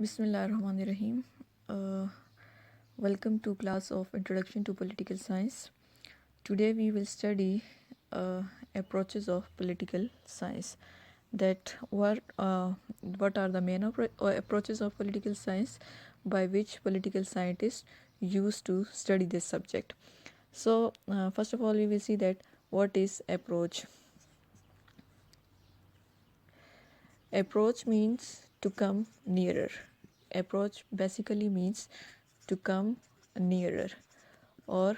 Bismillahirrahmanirrahim. Welcome to class of Introduction to Political Science. Today we will study approaches of political science. That what are the main approaches of political science by which political scientists use to study this subject. So first of all, we will see that what is approach. Approach means to come nearer. Approach basically means to come nearer or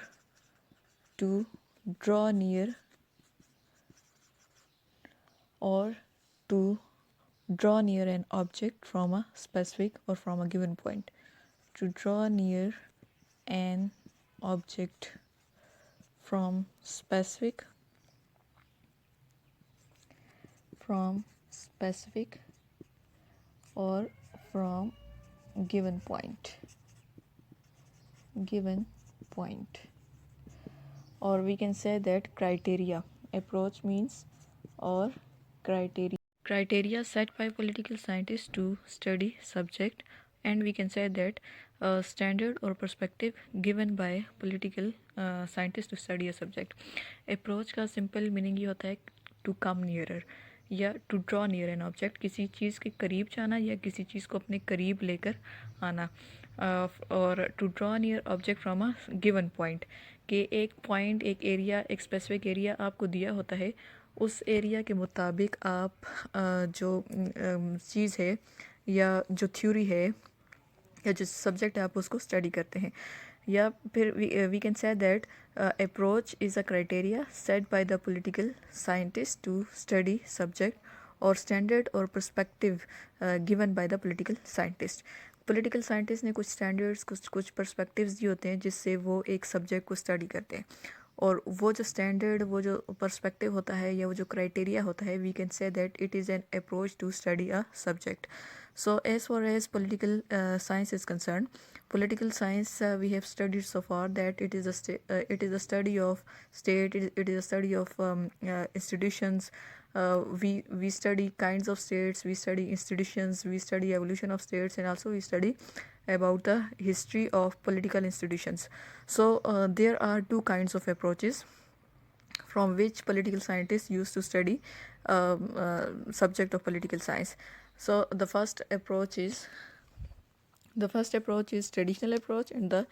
to draw near or to draw near an object from a specific or from a given point. To draw near an object from specific or from given point or we can say that criteria. Approach means or criteria set by political scientists to study subject, and we can say that standard or perspective given by political scientists to study a subject. Approach का simple meaning ये होता है to come nearer या to draw near an object, किसी चीज़ के करीब जाना या किसी चीज़ को अपने करीब लेकर आना, और to draw near object from a given point, कि एक पॉइंट, एक एरिया, एक स्पेसिफिक एरिया आपको दिया होता है, उस एरिया के मुताबिक आप जो चीज़ है या जो थ्योरी है या जो सब्जेक्ट है आप उसको स्टडी करते हैं. या फिर we can say that approach is a criteria set by the political scientist to study subject और स्टैंडर्ड और perspective given by the political scientist. Political scientist ने कुछ स्टैंडर्ड्स, कुछ पर्सपेक्टिव्स दिए होते हैं जिससे वो एक सब्जेक्ट को स्टडी करते हैं, और वो जो स्टैंडर्ड, वो जो पर्सपेक्टिव होता है या वो जो क्राइटेरिया होता है, we can say that it is an approach to study a subject. So as far as political science is concerned, political science we have studied so far that it is a study of state, it is a study of institutions. We study kinds of states, we study institutions, we study evolution of states, and also we study about the history of political institutions. So there are two kinds of approaches from which political scientists used to study subject of political science. So the first approach is traditional approach, and the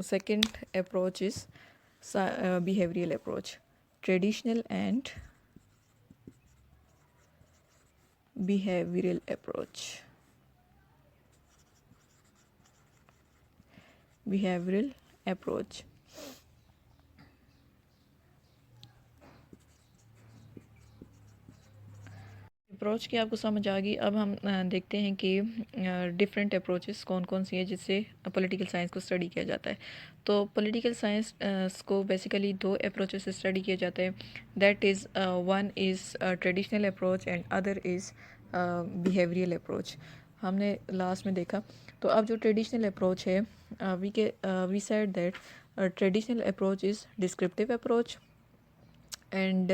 second approach is behavioral approach. Traditional and behavioral approach. Behavioral approach. Approach की आपको समझ आ गई. अब हम देखते हैं कि different approaches कौन कौन सी है जिससे पॉलिटिकल साइंस को स्टडी किया जाता है. तो पॉलिटिकल साइंस को बेसिकली दो अप्रोचेस से स्टडी किया जाता है. That is one is traditional approach and other is behavioural approach. हमने लास्ट में देखा. तो अब जो ट्रेडिशनल अप्रोच है, we said that traditional approach is descriptive approach. And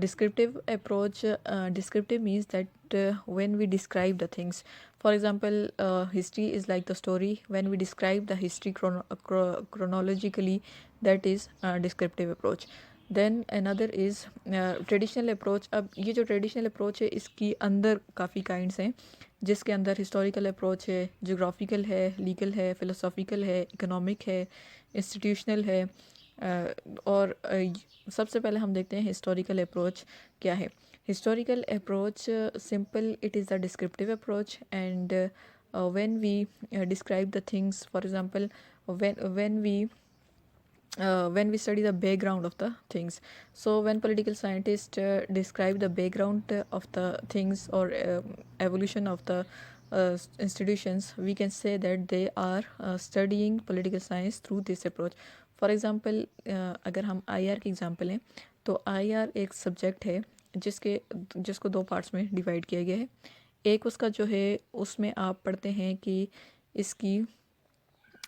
descriptive approach, descriptive means that when we describe the things, for example, history is like the story. When we describe the history chronologically, that is descriptive approach. Then another is traditional approach. अब ये जो traditional approach है, इसकी अंदर काफ़ी kinds हैं, जिसके अंदर historical approach है, geographical है, legal है, philosophical है, economic है, institutional है. और सबसे पहले हम देखते हैं हिस्टोरिकल अप्रोच क्या है. Historical approach simple, it is the descriptive approach, and when we describe the things, for example when we study the background of the things. So when political scientists describe the background of the things or evolution of the institutions, we can say that they are studying political science through this approach. For example अगर हम IR की example लें, तो IR एक subject है जिसको दो parts में डिवाइड किया गया है. एक उसका जो है, उसमें आप पढ़ते हैं कि इसकी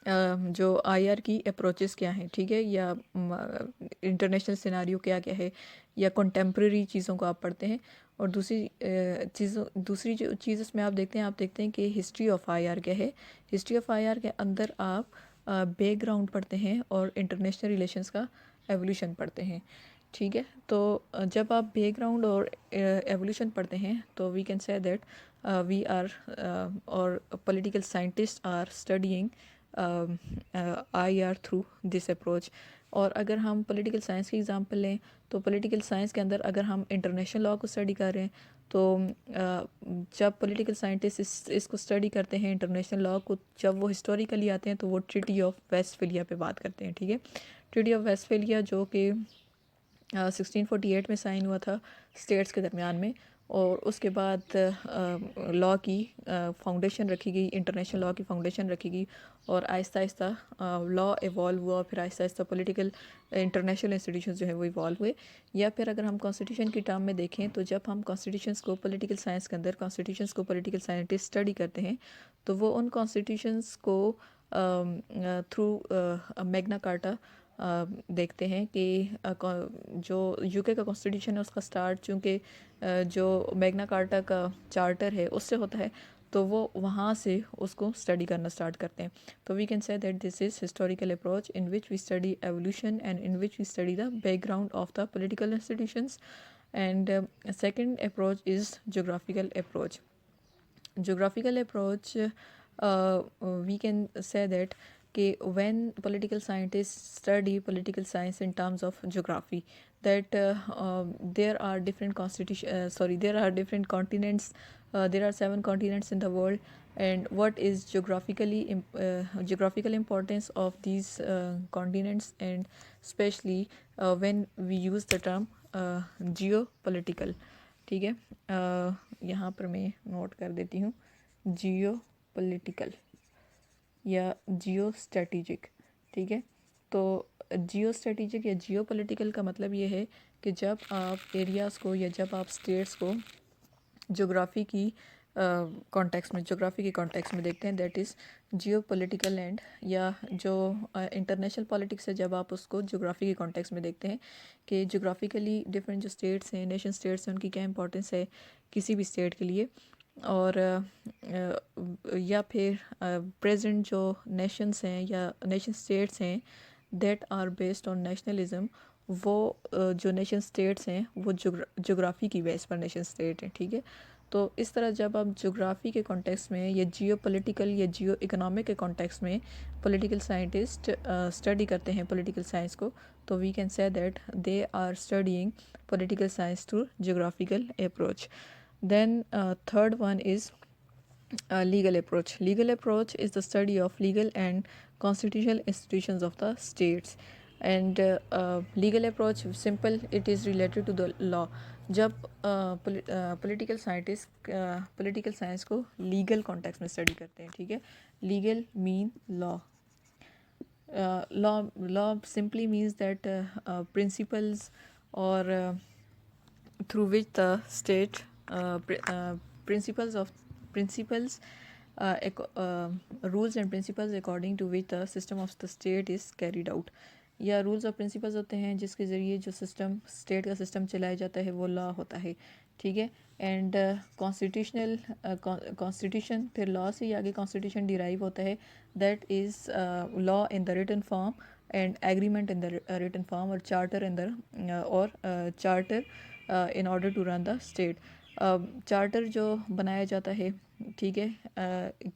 जो आईआर की अप्रोचेस क्या हैं, ठीक है, या इंटरनेशनल सिनारियो क्या क्या है, या कंटेम्प्रेरी चीज़ों को आप पढ़ते हैं। और दूसरी जो चीज़ इसमें आप देखते हैं कि हिस्ट्री ऑफ आईआर क्या है। हिस्ट्री ऑफ आईआर के अंदर आप बैकग्राउंड पढ़ते हैं और इंटरनेशनल रिलेशंस का एवोल्यूशन पढ़ते हैं, ठीक है। तो जब आप बैकग्राउंड और एवोल्यूशन पढ़ते हैं तो we can say that we are और political scientists are studying IR through this approach. और अगर हम पॉलिटिकल साइंस की एग्जांपल लें तो पॉलिटिकल साइंस के अंदर अगर हम इंटरनेशनल लॉ को स्टडी कर रहे हैं तो जब पॉलिटिकल साइंटिस्ट इसको स्टडी करते हैं इंटरनेशनल लॉ को, जब वो हिस्टोरिकली आते हैं तो वो ट्रीटी ऑफ वेस्टफेलिया पे बात करते हैं, ठीक है। ट्रीटी ऑफ वेस्टफेलिया जो कि 1648 में साइन हुआ था स्टेट्स के दरमियान में। और उसके बाद लॉ की फाउंडेशन रखी गई, इंटरनेशनल लॉ की फाउंडेशन रखी गई। और आहिस्ता आहिस्ता लॉ इवॉल्व हुआ, फिर Aahista Aahista political international institution जो है वो इवॉल्व हुए। या फिर अगर हम कॉन्स्टिट्यूशन की टर्म में देखें तो जब हम कॉन्स्टिट्यूशंस को पॉलिटिकल साइंस के अंदर कॉन्स्टिट्यूशंस को पॉलिटिकल साइंटिस्ट स्टडी करते हैं तो वो उन कॉन्स्टिट्यूशंस को थ्रू मैग्ना कार्टा देखते हैं कि जो यूके का कॉन्स्टिट्यूशन है उसका स्टार्ट चूँकि जो मैग्ना कार्टा का चार्टर है उससे होता है, तो वो वहाँ से उसको स्टडी करना स्टार्ट करते हैं। तो we can say that this is historical approach in which we study evolution and in which we study the background of the political institutions. And second approach is geographical approach. Geographical approach, we can say that when political scientists study political science in terms of geography, that there are different there are different continents. There are 7 continents in the world, and what is geographical importance of these continents, and especially when we use the term geopolitical, ठीक है। यहाँ पर मैं note कर देती हूँ जियो political या जियो strategic, ठीक है। तो जियो स्ट्रेटिजिक या जियो पॉलिटिकल का मतलब ये है कि जब आप एरियाज़ को या जब आप स्टेट्स को जोग्राफ़ी की जोग्राफ़ी के कॉन्टेक्स्ट में देखते हैं, that is geo political and, या जो इंटरनेशनल पॉलिटिक्स है जब आप उसको जोग्राफ़ी के कॉन्टेक्स्ट में देखते हैं कि जोग्राफिकली डिफरेंट जो स्टेट्स हैं, नेशन स्टेट्स हैं, उनकी क्या इंपॉर्टेंस है किसी भी स्टेट के लिए। और या फिर प्रेजेंट जो नेशंस हैं या नेशन स्टेट्स हैं that are based on nationalism, वो जो नेशन स्टेट्स हैं वो जोग्राफ़ी की बेस पर नेशन स्टेट हैं, ठीक है। तो इस तरह जब आप जोग्राफ़ी के कॉन्टेक्स्ट में या जियो पॉलिटिकल या जियो इकोनॉमिक के कॉन्टेक्स्ट में पॉलिटिकल साइंटिस्ट स्टडी करते हैं पॉलिटिकल साइंस को, तो we can say that they are studying political science through geographical approach. Then third one is legal approach. Legal approach is the study of legal and constitutional institutions of the states. And legal approach simple, it is related to the law. जब political scientist political science को legal context में study करते हैं, ठीक है। Legal mean law. Law simply means that principles और through which the state principles rules and principles according to which the system of the state is carried out, या rules और principles होते हैं जिसके ज़रिए जो सिस्टम स्टेट का system चलाया जाता है वो लॉ होता है, ठीक है। एंड कॉन्स्टिट्यूशन, फिर लॉ से ही आगे कॉन्स्टिट्यूशन डिराइव होता है, that is law in the written form and agreement in the written form, और charter in the charter in order to run the state. Charter जो बनाया जाता है, ठीक है,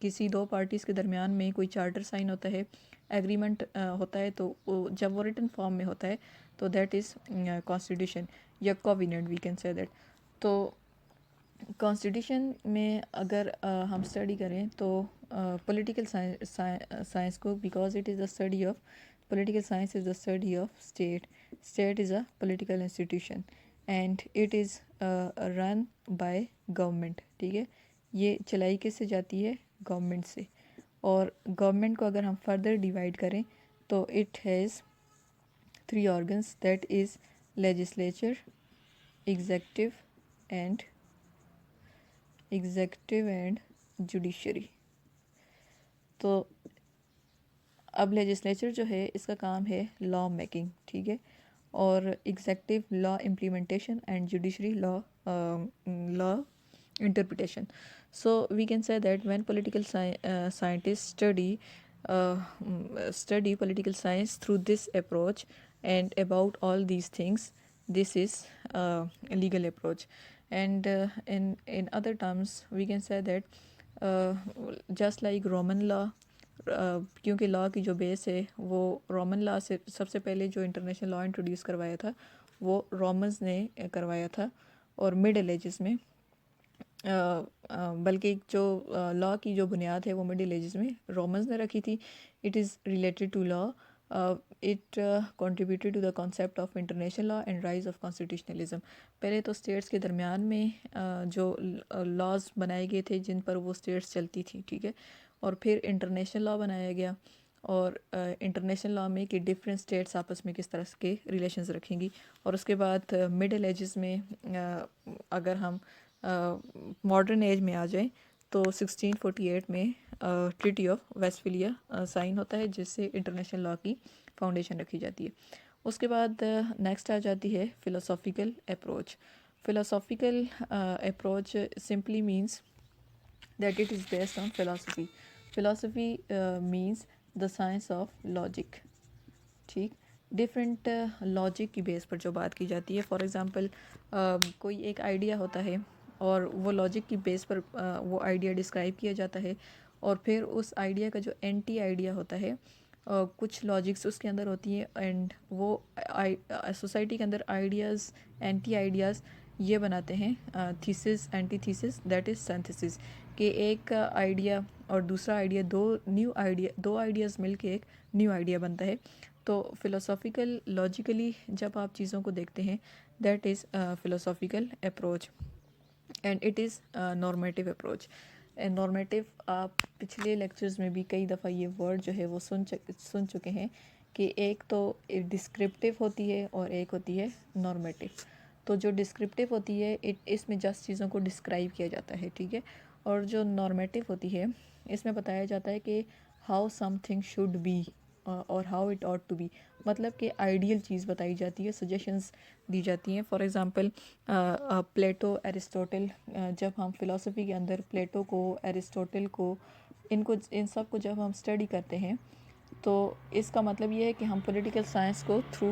किसी दो पार्टीज़ के दरमियान में कोई चार्टर साइन होता है, एग्रीमेंट होता है, तो जब वो रिटन फॉर्म में होता है तो दैट इज़ कॉन्स्टिट्यूशन या covenant, we can say that. तो कॉन्स्टिट्यूशन में अगर हम स्टडी करें तो पॉलिटिकल साइंस को, because it is the study of political science is the study of state is a political institution and it is run by government, ठीक है। ये चलाई किससे जाती है? गवर्नमेंट से। और गवर्नमेंट को अगर हम फर्दर डिवाइड करें तो it has 3 organs, that is legislature, executive and judiciary. तो अब लेजिस्लेचर जो है इसका काम है लॉ मेकिंग, ठीक है, और executive law implementation and judiciary law interpretation. So we can say that when political scientists study political science through this approach and about all these things, this is a legal approach. And in other terms we can say that just like Roman law, क्योंकि law की जो base है वो Roman law से, सबसे पहले जो international law introduce करवाया था वो रोमन्स ने करवाया था, और मिडिल एजेस में बल्कि जो लॉ की जो बुनियाद है वो मिडिल एजेस में रोमन्स ने रखी थी. It is related to law. It contributed to the concept of international law and rise of constitutionalism. पहले तो स्टेट्स के दरमियान में जो लॉज बनाए गए थे जिन पर वो स्टेट्स चलती थी, ठीक है, और फिर इंटरनेशनल लॉ बनाया गया, और इंटरनेशनल लॉ में कि डिफरेंट स्टेट्स आपस में किस तरह के रिलेशंस रखेंगी. और उसके बाद मिडिल एजेस में अगर हम मॉडर्न एज में आ जाएं तो 1648 में ट्रीटी ऑफ वेस्टफिलिया साइन होता है, जिससे इंटरनेशनल लॉ की फाउंडेशन रखी जाती है. उसके बाद नेक्स्ट आ जाती है philosophical approach. Philosophical approach simply means that it is based on philosophy. Philosophy means the science of logic. ठीक, डिफरेंट लॉजिक की बेस पर जो बात की जाती है. फॉर एग्ज़ाम्पल कोई एक आइडिया होता है और वो लॉजिक की बेस पर वो आइडिया डिस्क्राइब किया जाता है, और फिर उस आइडिया का जो एंटी आइडिया होता है, कुछ लॉजिक्स उसके अंदर होती हैं, एंड वो सोसाइटी के अंदर आइडियाज़, एंटी आइडियाज़ ये बनाते हैं thesis, anti thesis, that is synthesis. कि एक आइडिया और दूसरा आइडिया, दो आइडियाज़ मिलके एक न्यू आइडिया बनता है. तो फ़िलोसॉफ़िकल लॉजिकली जब आप चीज़ों को देखते हैं, that is philosophical approach, and it is normative approach. Normative, आप पिछले लेक्चर्स में भी कई दफ़ा ये वर्ड जो है वो सुन चुके हैं कि एक तो डिस्क्रिप्टिव होती है और एक होती है नॉर्मेटिव. तो जो डिस्क्रिप्टिव होती है इसमें जस्ट चीज़ों को डिस्क्राइब किया जाता है, ठीक है, और जो नॉर्मेटिव होती है इसमें बताया जाता है कि हाउ समथिंग शुड बी और how it ought to be. मतलब कि आइडियल चीज़ बताई जाती है, सजेशंस दी जाती हैं. फॉर एग्ज़ाम्पल प्लेटो, एरिस्टोटल, जब हम फ़िलासफ़ी के अंदर प्लेटो को, एरिस्टोटल को, इन सब को जब हम स्टडी करते हैं तो इसका मतलब ये है कि हम पॉलिटिकल साइंस को थ्रू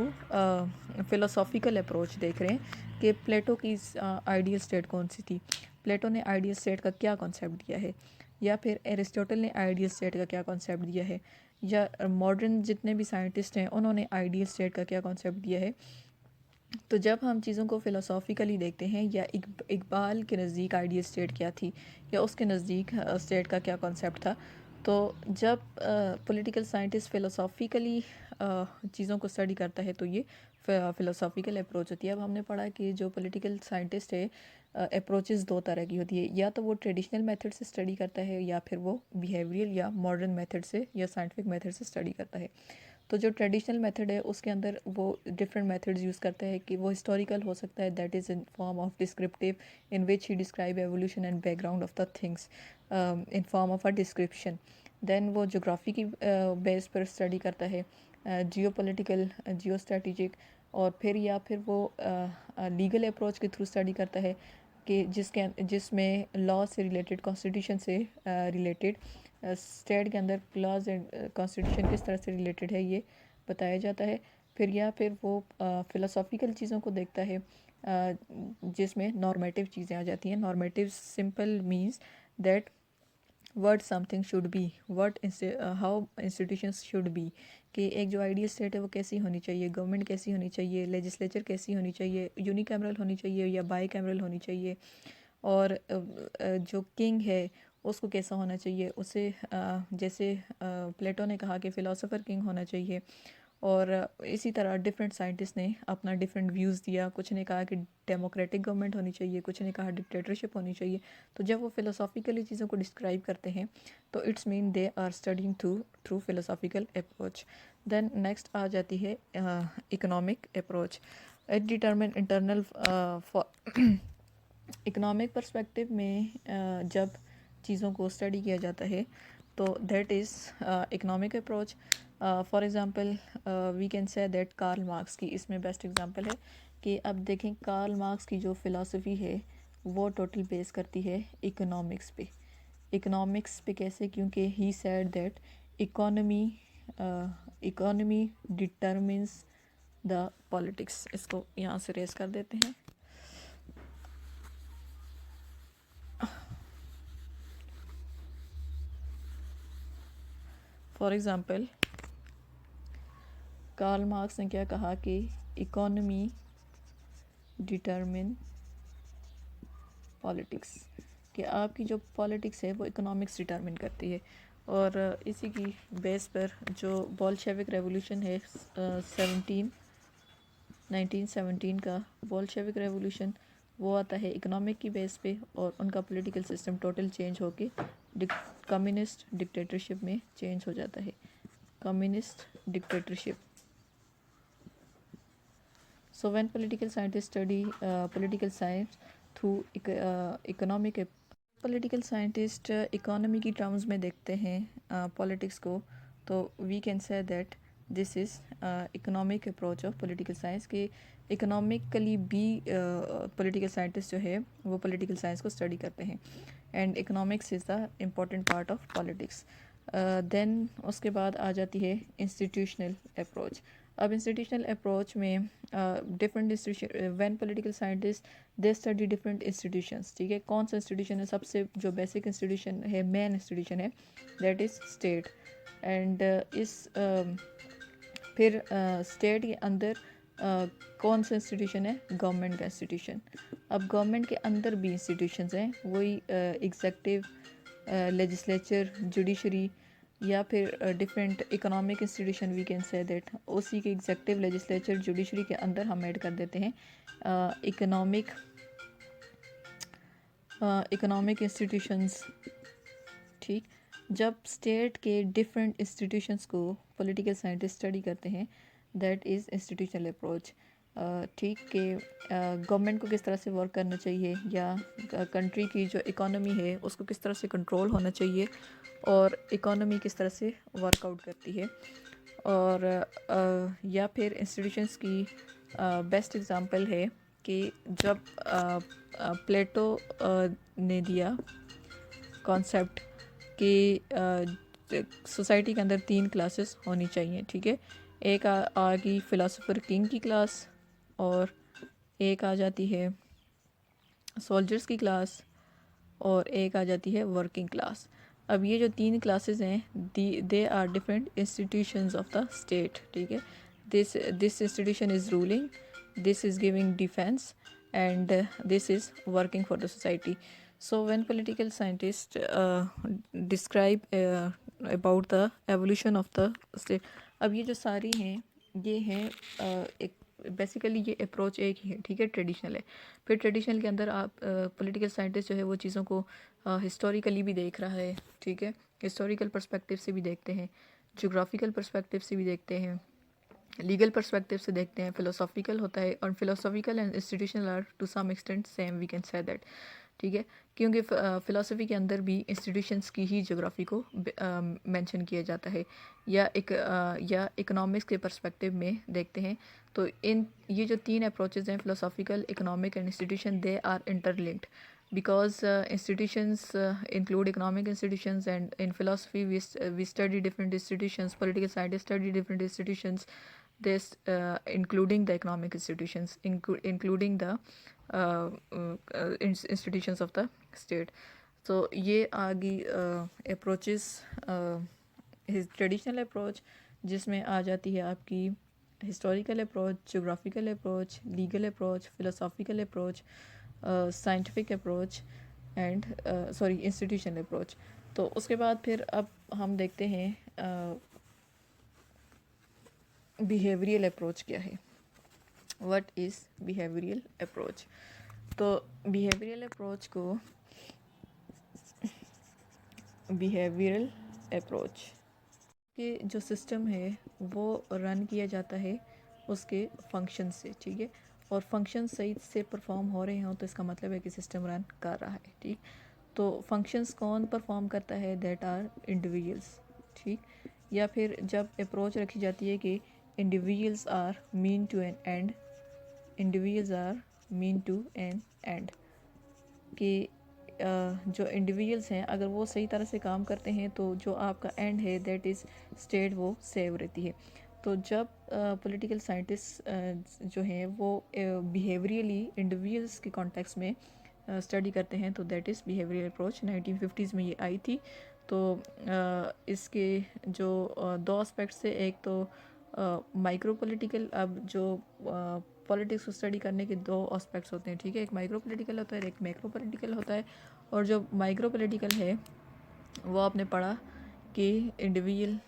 फ़िलोसॉफ़िकल अप्रोच देख रहे हैं कि प्लेटो की आइडियल स्टेट कौन सी थी, प्लेटो ने आइडियल स्टेट का क्या कॉन्सेप्ट दिया है, या फिर एरिस्टोटल ने आइडियल स्टेट का क्या कॉन्सेप्ट दिया है, या मॉडर्न जितने भी साइंटिस्ट हैं उन्होंने आइडियल स्टेट का क्या कॉन्सेप्ट दिया है. तो जब हम चीज़ों को फ़िलोसॉफ़िकली देखते हैं, या इकबाल के नज़दीक आइडियल स्टेट क्या थी, या उसके नज़दीक स्टेट का क्या कॉन्सेप्ट था, तो जब पॉलिटिकल साइंटिस्ट फ़िलोसॉफ़िकली चीज़ों को स्टडी करता है तो ये फ़िलोसॉफ़िकल अप्रोच होती है. अब हमने पढ़ा कि जो पॉलिटिकल साइंटिस्ट है, अप्रोचेस दो तरह की होती है, या तो वो ट्रेडिशनल मेथड से स्टडी करता है, या फिर वो बिहेवियरल या मॉडर्न मेथड से या साइंटिफिक मेथड से स्टडी करता है. तो जो ट्रेडिशनल मेथड है उसके अंदर वो डिफरेंट मेथड्स यूज़ करता है, कि वो हिस्टोरिकल हो सकता है, that is in form of descriptive, in which he describe evolution and background of the things in form of a description. Then वो जोग्राफ़ी की बेस पर स्टडी करता है, जियो पोलिटिकल, जियो स्ट्रेटिजिक, और फिर वो लीगल अप्रोच के through study करता है कि जिसमें लॉ से रिलेटेड, कॉन्स्टिट्यूशन से रिलेटेड, स्टेट के अंदर लॉज एंड कॉन्स्टिट्यूशन किस तरह से रिलेटेड है ये बताया जाता है. फिर वो फ़िलोसॉफ़िकल चीज़ों को देखता है, जिसमें नॉर्मेटिव चीज़ें आ जाती हैं. Normative simple means that what something should B, how institutions should be, कि एक जो आइडियल स्टेट है वो कैसी होनी चाहिए, गवर्नमेंट कैसी होनी चाहिए, लेजिस्लेचर कैसी होनी चाहिए, यूनिकैमरल होनी चाहिए या बाई कैमरल होनी चाहिए, और जो किंग है उसको कैसा होना चाहिए, उसे जैसे प्लेटो ने कहा कि फ़िलासफ़र किंग होना चाहिए. और इसी तरह डिफरेंट साइंटिस्ट ने अपना डिफरेंट व्यूज़ दिया. कुछ ने कहा कि डेमोक्रेटिक गवर्नमेंट होनी चाहिए, कुछ ने कहा डिक्टेटरशिप होनी चाहिए. तो जब वो फ़िलोसॉफ़िकली चीज़ों को डिस्क्राइब करते हैं तो it's mean they are studying through philosophical approach. Then next आ जाती है economic approach. It determine internal economic perspective में जब चीज़ों को स्टडी किया जाता है तो that is economic approach. For example we can say that Karl Marx की इसमें बेस्ट एग्ज़ाम्पल है कि अब देखें कार्ल मार्क्स की जो फ़िलासफ़ी है वो टोटल बेस करती है इकोनॉमिक्स पे. इकोनॉमिक्स पे कैसे? क्योंकि he said that economy economy determines the politics. इसको यहाँ से रेस कर देते हैं. फॉर एग्ज़ाम्पल कार्ल मार्क्स ने क्या कहा कि इकोनॉमी डिटरमिन पॉलिटिक्स, कि आपकी जो पॉलिटिक्स है वो इकोनॉमिक्स डिटरमिन करती है. और इसी की बेस पर जो बोल्शेविक रेवोल्यूशन है 1917 का बोल्शेविक रेवोल्यूशन, वो आता है इकोनॉमिक की बेस पे और उनका पॉलिटिकल सिस्टम टोटल चेंज होके कम्युनिस्ट डिक्टेटरशिप में चेंज हो जाता है. Communist dictatorship. So when political scientists study political science through economic, political scientist economy की terms में देखते हैं politics को, तो we can say that this is economic approach of political science. कि economically भी political scientist जो है वो political science को study करते हैं. and economics is the important part of politics. then उसके बाद आ जाती है institutional approach. अब इंस्टीट्यूशनल अप्रोच में different institution, when political scientist they study different institutions. ठीक है, कौन सा इंस्टीट्यूशन है सबसे जो बेसिक इंस्टीट्यूशन है, मेन इंस्टीट्यूशन है, दैट इज़ स्टेट. एंड इस फिर स्टेट के अंदर कौन सा इंस्टीट्यूशन है? गवर्नमेंट का इंस्टीट्यूशन. अब गवर्नमेंट के अंदर भी इंस्टीट्यूशंस हैं, वही एग्जेक्टिव, लेजिस्लेचर, जुडिशरी, या फिर different economic institution. We can say that उसी के एग्जेक्टिव, लेजिस्लेचर, जुडिशरी के अंदर हम ऐड कर देते हैं इकोनॉमिक इंस्टीट्यूशंस. ठीक, जब स्टेट के डिफरेंट इंस्टीट्यूशंस को पॉलिटिकल साइंटिस्ट स्टडी करते हैं, दैट इज़ इंस्टीट्यूशनल अप्रोच. ठीक, कि गवर्नमेंट को किस तरह से वर्क करना चाहिए, या कंट्री की जो इकोनॉमी है उसको किस तरह से कंट्रोल होना चाहिए, और इकोनॉमी किस तरह से वर्कआउट करती है. और या फिर इंस्टीट्यूशंस की बेस्ट एग्जांपल है कि जब प्लेटो ने दिया कॉन्सेप्ट कि सोसाइटी के अंदर 3 क्लासेस होनी चाहिए. ठीक है, एक आ गई फ़िलासफ़र किंग की क्लास, और एक आ जाती है सोल्जर्स की क्लास, और एक आ जाती है वर्किंग क्लास. अब ये जो 3 क्लासेस हैं, they are different institutions of the state. ठीक है, this institution is ruling, this is giving defence, and this is working for the society. So when political scientist describe about the evolution of the state. अब ये जो सारी हैं, ये हैं एक बेसिकली ये अप्रोच एक ही है. ठीक है, ट्रेडिशनल है. फिर ट्रेडिशनल के अंदर आप पॉलिटिकल साइंटिस्ट जो है वो चीज़ों को हिस्टोरिकली भी देख रहा है. ठीक है, हिस्टोरिकल पर्सपेक्टिव से भी देखते हैं, जोग्राफिकल पर्सपेक्टिव से भी देखते हैं, लीगल पर्सपेक्टिव से देखते हैं, फ़िलोसॉफिकल होता है. और philosophical and institutional are to some extent same, we can say that. ठीक है, क्योंकि फ़िलासफ़ी के अंदर भी इंस्टीट्यूशंस की ही जोग्राफ़ी को मेंशन किया जाता है, या इकोनॉमिक्स के पर्सपेक्टिव में देखते हैं. तो ये जो 3 अप्रोचेस हैं, philosophical, economic and institution, they are interlinked because institutions include economic institutions, and in philosophy we study different institutions, political scientists study different institutions, this including the economic institutions, including the institutions of the state. So ये आ गई approaches, his traditional approach, जिसमें आ जाती है आपकी historical approach, geographical approach, legal approach, philosophical approach, scientific approach, and institutional approach. तो उसके बाद फिर अब हम देखते हैं बिहेवियरल अप्रोच क्या है. What is behavioural approach? तो बिहेवियरल अप्रोच को बिहेवियरल अप्रोच के जो सिस्टम है वो रन किया जाता है उसके फंक्शन से. ठीक है, और फंक्शन सही से परफॉर्म हो रहे हों तो इसका मतलब है कि सिस्टम रन कर रहा है. ठीक, तो फंक्शंस कौन परफॉर्म करता है, दैट आर इंडिविजुअल्स, ठीक। या फिर जब अप्रोच रखी जाती है कि individuals are mean to an end, individuals are mean to an end, कि जो इंडिविजुअल्स हैं अगर वो सही तरह से काम करते हैं तो जो आपका एंड है दैट इज़ स्टेट, वो सेव रहती है। तो जब पॉलिटिकल साइंटिस्ट जो हैं वो बिहेवियरली इंडिविजुअल्स के कॉन्टेक्स्ट में स्टडी करते हैं तो that is behavioural approach. 1950s में ये आई थी। तो इसके जो दो एस्पेक्ट्स थे, एक तो माइक्रो पॉलिटिकल, अब जो पॉलिटिक्स को स्टडी करने के दो एस्पेक्ट्स होते हैं, ठीक है, एक माइक्रो पॉलिटिकल होता है, एक मैक्रो पॉलिटिकल होता है। और जो माइक्रो पॉलिटिकल है वो आपने पढ़ा कि इंडिविजुअल